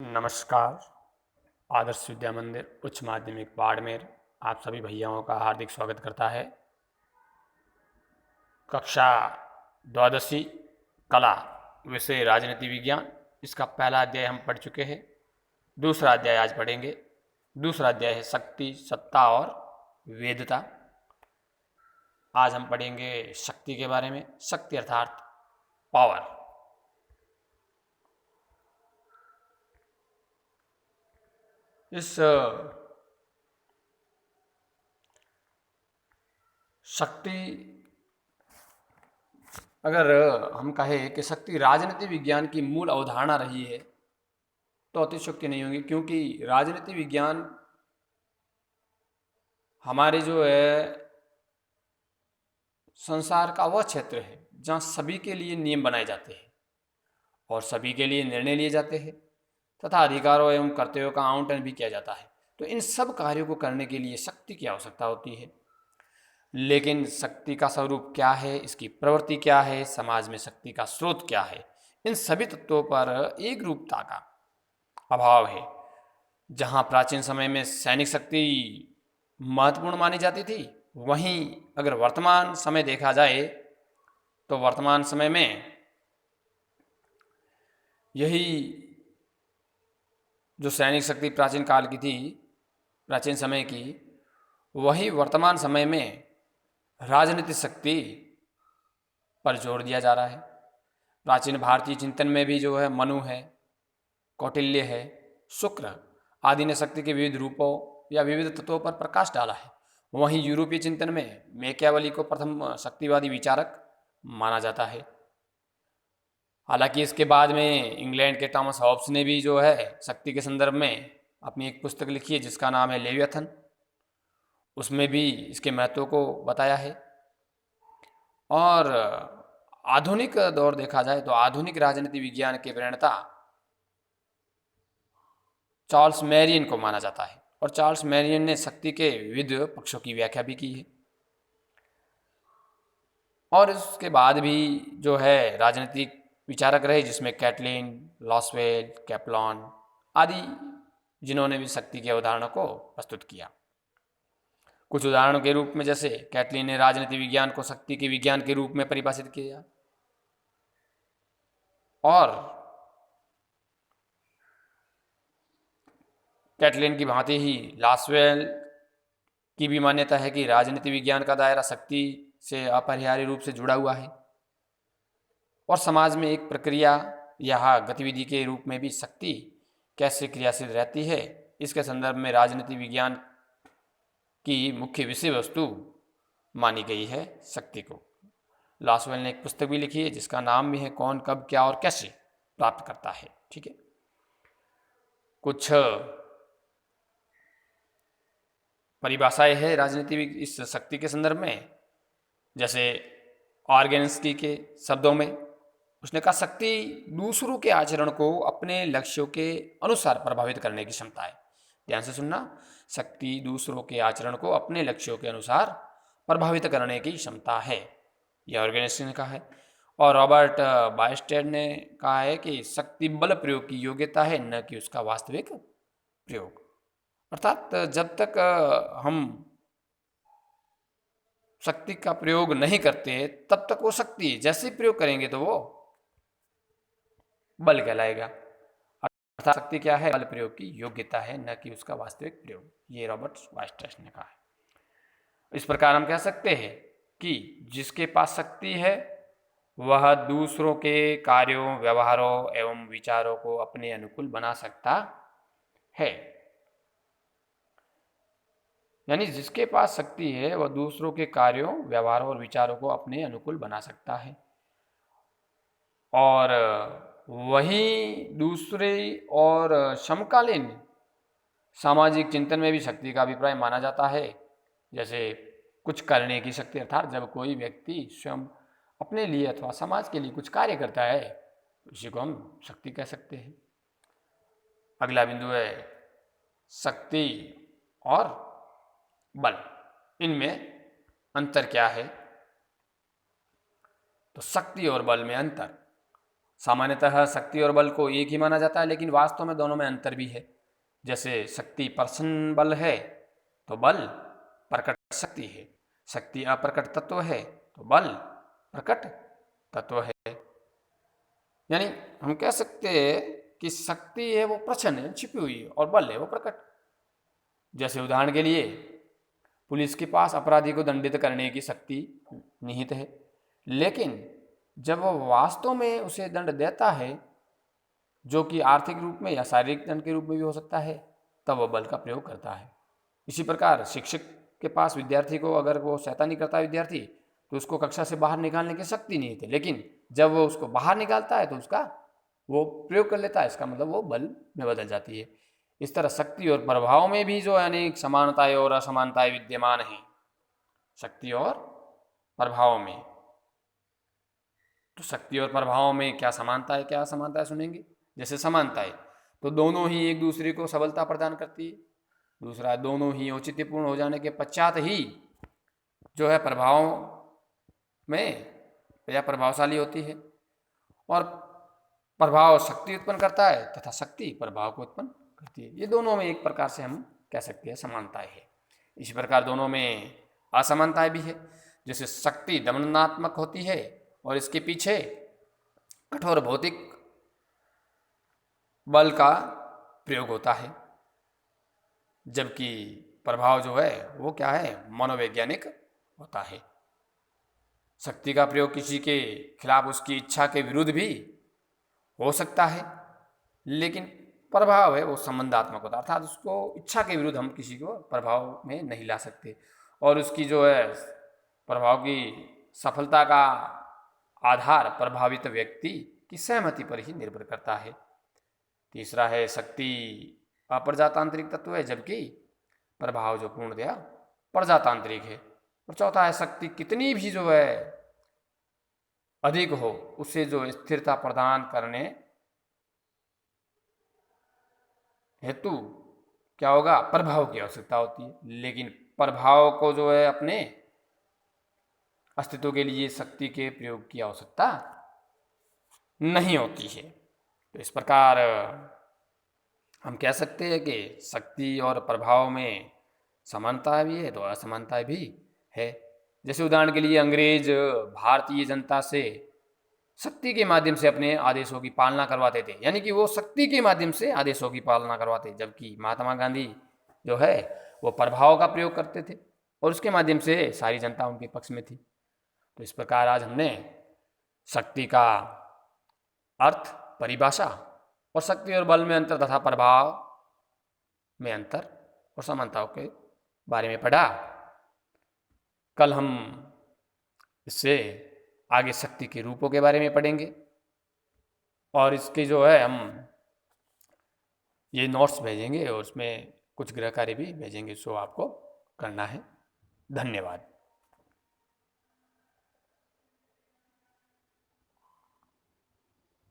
नमस्कार। आदर्श विद्या मंदिर उच्च माध्यमिक बाड़मेर आप सभी भैयाओं का हार्दिक स्वागत करता है। कक्षा द्वादशी कला विषय राजनीति विज्ञान, इसका पहला अध्याय हम पढ़ चुके हैं। दूसरा अध्याय आज पढ़ेंगे। दूसरा अध्याय है शक्ति, सत्ता और वेदता। आज हम पढ़ेंगे शक्ति के बारे में। शक्ति अर्थात पावर। इस शक्ति, अगर हम कहें कि शक्ति राजनीति विज्ञान की मूल अवधारणा रही है तो अतिशयोक्ति नहीं होगी, क्योंकि राजनीति विज्ञान हमारे जो है संसार का वह क्षेत्र है जहाँ सभी के लिए नियम बनाए जाते हैं और सभी के लिए निर्णय लिए जाते हैं तथा अधिकारों एवं कर्तव्यों का आवंटन भी किया जाता है। तो इन सब कार्यों को करने के लिए शक्ति की आवश्यकता होती है। लेकिन शक्ति का स्वरूप क्या है, इसकी प्रवृत्ति क्या है, समाज में शक्ति का स्रोत क्या है, इन सभी तत्वों पर एक रूपता का अभाव है। जहाँ प्राचीन समय में सैनिक शक्ति महत्वपूर्ण मानी जाती थी, वहीं अगर वर्तमान समय देखा जाए तो वर्तमान समय में यही जो सैनिक शक्ति प्राचीन काल की थी, प्राचीन समय की, वही वर्तमान समय में राजनीतिक शक्ति पर जोर दिया जा रहा है। प्राचीन भारतीय चिंतन में भी जो है मनु है, कौटिल्य है, शुक्र आदि ने शक्ति के विविध रूपों या विविध तत्वों पर प्रकाश डाला है। वहीं यूरोपीय चिंतन में मैकियावेली को प्रथम शक्तिवादी विचारक माना जाता है। हालांकि इसके बाद में इंग्लैंड के टॉमस हॉब्स ने भी जो है शक्ति के संदर्भ में अपनी एक पुस्तक लिखी है जिसका नाम है लेवियथन। उसमें भी इसके महत्व को बताया है। और आधुनिक दौर देखा जाए तो आधुनिक राजनीति विज्ञान के प्रणेता चार्ल्स मैरियन को माना जाता है और चार्ल्स मैरियन ने शक्ति के विविध पक्षों की व्याख्या भी की है। और इसके बाद भी जो है राजनीतिक विचारक रहे, जिसमें कैटलिन, लॉसवेल, कैप्लॉन आदि, जिन्होंने भी शक्ति की अवधारणा को प्रस्तुत किया। कुछ उदाहरणों के रूप में जैसे कैटलिन ने राजनीति विज्ञान को शक्ति के विज्ञान के रूप में परिभाषित किया, और कैटलिन की भांति ही लॉसवेल की भी मान्यता है कि राजनीति विज्ञान का दायरा शक्ति से अपरिहार्य रूप से जुड़ा हुआ है और समाज में एक प्रक्रिया या गतिविधि के रूप में भी शक्ति कैसे क्रियाशील रहती है, इसके संदर्भ में राजनीति विज्ञान की मुख्य विषय वस्तु मानी गई है शक्ति को। लॉसवेल ने एक पुस्तक भी लिखी है जिसका नाम भी है कौन, कब, क्या और कैसे प्राप्त करता है। ठीक है, कुछ परिभाषाएं है राजनीति इस शक्ति के संदर्भ में, जैसे ऑर्गेन्स्की के शब्दों में उसने कहा शक्ति दूसरों के आचरण को अपने लक्ष्यों के अनुसार प्रभावित करने की क्षमता है। ध्यान से सुनना, शक्ति दूसरों के आचरण को अपने लक्ष्यों के अनुसार प्रभावित करने की क्षमता है, यह ऑर्गेन्स्की ने कहा है। और रॉबर्ट बायस्टेड ने कहा है कि शक्ति बल प्रयोग की योग्यता है, न कि उसका वास्तविक प्रयोग। अर्थात जब तक हम शक्ति का प्रयोग नहीं करते तब तक वो शक्ति जैसे प्रयोग करेंगे तो वो बल कहलाएगा। अर्थात शक्ति क्या है, बल प्रयोग की योग्यता है, न कि उसका वास्तविक प्रयोग। ये रॉबर्ट बायस्टेड ने कहा है। इस प्रकार हम कह सकते हैं कि जिसके पास शक्ति है वह दूसरों के कार्यों, व्यवहारों एवं विचारों को अपने अनुकूल बना सकता है। यानी जिसके पास शक्ति है वह दूसरों के कार्यों, व्यवहारों और विचारों को अपने अनुकूल बना सकता है। और वही दूसरे और समकालीन सामाजिक चिंतन में भी शक्ति का अभिप्राय माना जाता है, जैसे कुछ करने की शक्ति, अर्थात जब कोई व्यक्ति स्वयं अपने लिए अथवा समाज के लिए कुछ कार्य करता है तो इसी को हम शक्ति कह सकते हैं। अगला बिंदु है शक्ति और बल, इनमें अंतर क्या है। तो शक्ति और बल में अंतर, सामान्यतः शक्ति और बल को एक ही माना जाता है, लेकिन वास्तव में दोनों में अंतर भी है। जैसे शक्ति प्रसन्न बल है तो बल प्रकट शक्ति है, शक्ति अप्रकट तत्व है तो बल प्रकट तत्व है। यानी हम कह सकते हैं कि शक्ति है वो प्रच्छन्न है, छिपी हुई है, और बल है वो प्रकट। जैसे उदाहरण के लिए पुलिस के पास अपराधी को दंडित करने की शक्ति निहित है, लेकिन जब वह वास्तव में उसे दंड देता है, जो कि आर्थिक रूप में या शारीरिक दंड के रूप में भी हो सकता है, तब वह बल का प्रयोग करता है। इसी प्रकार शिक्षक के पास विद्यार्थी को अगर वो शैतानी करता है विद्यार्थी, तो उसको कक्षा से बाहर निकालने की शक्ति नहीं थी, लेकिन जब वो उसको बाहर निकालता है तो उसका वो प्रयोग कर लेता है, इसका मतलब वो बल में बदल जाती है। इस तरह शक्ति और प्रभाव में भी जो अनेक समानताएं और असमानताएं विद्यमान हैं, शक्ति और प्रभाव में। तो शक्ति और प्रभाव में क्या समानता है, क्या असमानता है, सुनेंगे। जैसे समानताएं, तो दोनों ही एक दूसरे को सबलता प्रदान करती है। दूसरा, दोनों ही औचित्यपूर्ण हो जाने के पश्चात ही जो है प्रभाव में या प्रभावशाली होती है। और प्रभाव शक्ति उत्पन्न करता है तथा शक्ति प्रभाव को उत्पन्न करती है। ये दोनों में एक प्रकार से हम कह सकते हैं समानताएं है। इसी प्रकार दोनों में असमानताएं भी है। जैसे शक्ति दमनात्मक होती है और इसके पीछे कठोर भौतिक बल का प्रयोग होता है, जबकि प्रभाव जो है वो क्या है, मनोवैज्ञानिक होता है। शक्ति का प्रयोग किसी के खिलाफ उसकी इच्छा के विरुद्ध भी हो सकता है, लेकिन प्रभाव है वो संबंधात्मक होता है, अर्थात उसको इच्छा के विरुद्ध हम किसी को प्रभाव में नहीं ला सकते। और उसकी जो है प्रभाव की सफलता का आधार प्रभावित व्यक्ति की सहमति पर ही निर्भर करता है। तीसरा है शक्ति अप्रजातांत्रिक तत्व है, जबकि प्रभाव जो पूर्णतया प्रजातांत्रिक है। और चौथा है शक्ति कितनी भी जो है अधिक हो, उसे जो स्थिरता प्रदान करने हेतु क्या होगा, प्रभाव की आवश्यकता होती है। लेकिन प्रभाव को जो है अपने अस्तित्व के लिए शक्ति के प्रयोग की आवश्यकता नहीं होती है। तो इस प्रकार हम कह सकते हैं कि शक्ति और प्रभाव में समानता भी है तो असमानता भी है। जैसे उदाहरण के लिए अंग्रेज भारतीय जनता से शक्ति के माध्यम से अपने आदेशों की पालना करवाते थे, यानी कि वो शक्ति के माध्यम से आदेशों की पालना करवाते, जबकि महात्मा गांधी जो है वो प्रभाव का प्रयोग करते थे और उसके माध्यम से सारी जनता उनके पक्ष में थी। तो इस प्रकार आज हमने शक्ति का अर्थ, परिभाषा और शक्ति और बल में अंतर तथा प्रभाव में अंतर और समानताओं के बारे में पढ़ा। कल हम इससे आगे शक्ति के रूपों के बारे में पढ़ेंगे और इसके जो है हम ये नोट्स भेजेंगे और उसमें कुछ गृह कार्य भी भेजेंगे, सो आपको करना है। धन्यवाद।